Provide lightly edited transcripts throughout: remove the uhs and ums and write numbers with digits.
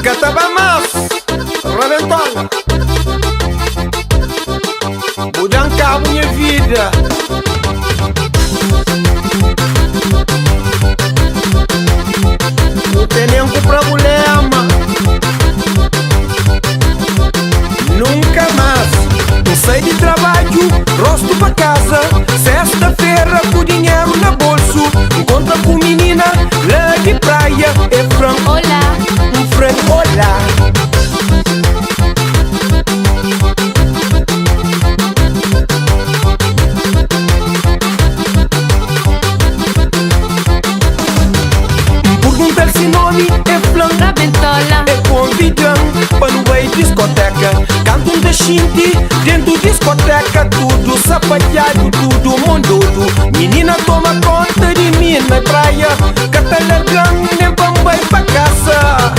Katabamas Raventola Mudança a minha vida. Não tem nenhum problema. Nunca mais. Não saio de trabalho, rosto pra casa. Sexta-feira com dinheiro na bolso. Encontra com menina lá de praia. É frango, Olá, um frango, olá. Perguntar-se nome é flan, Raventola, é convidão para não ir discoteca. Cantam da xinte dentro discoteca. Tudo sapateado, tudo mondodo. Menina toma conta de mim na praia. Cata largando, nem vai pra casa.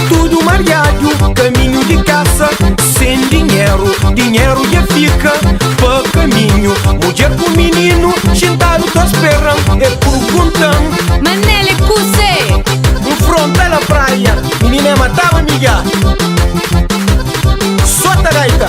Tudo mareado, caminho de caça, sem dinheiro, dinheiro já fica para caminho. Mulher com menino, sentado tá esperando, é perguntando. Manele Cuse, Fronte da praia, menina matava amiga. Solta a gaita.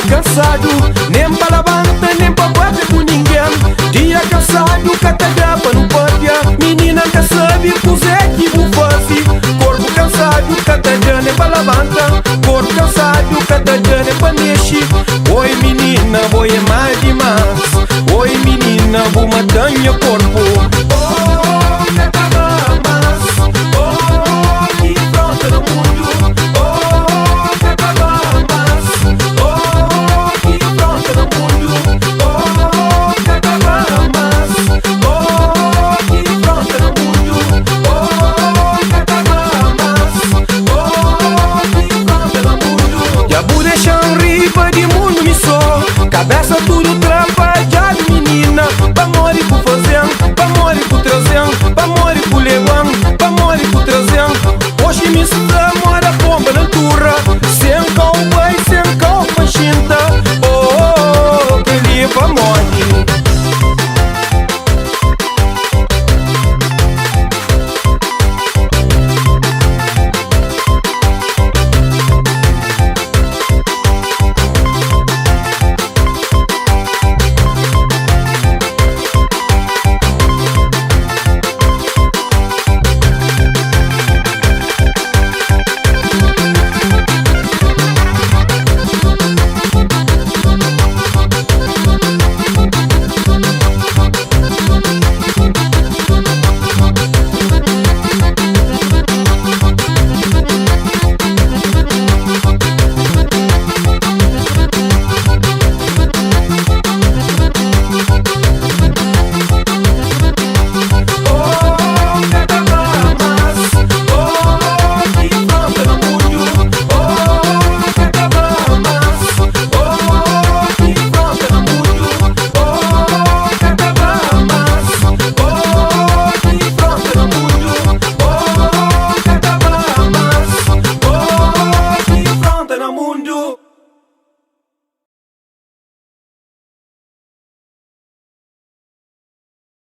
Cansado, nem pra levanta, nem pra bater com ninguém. Dia cansado, catagapa não pode. Menina que sabe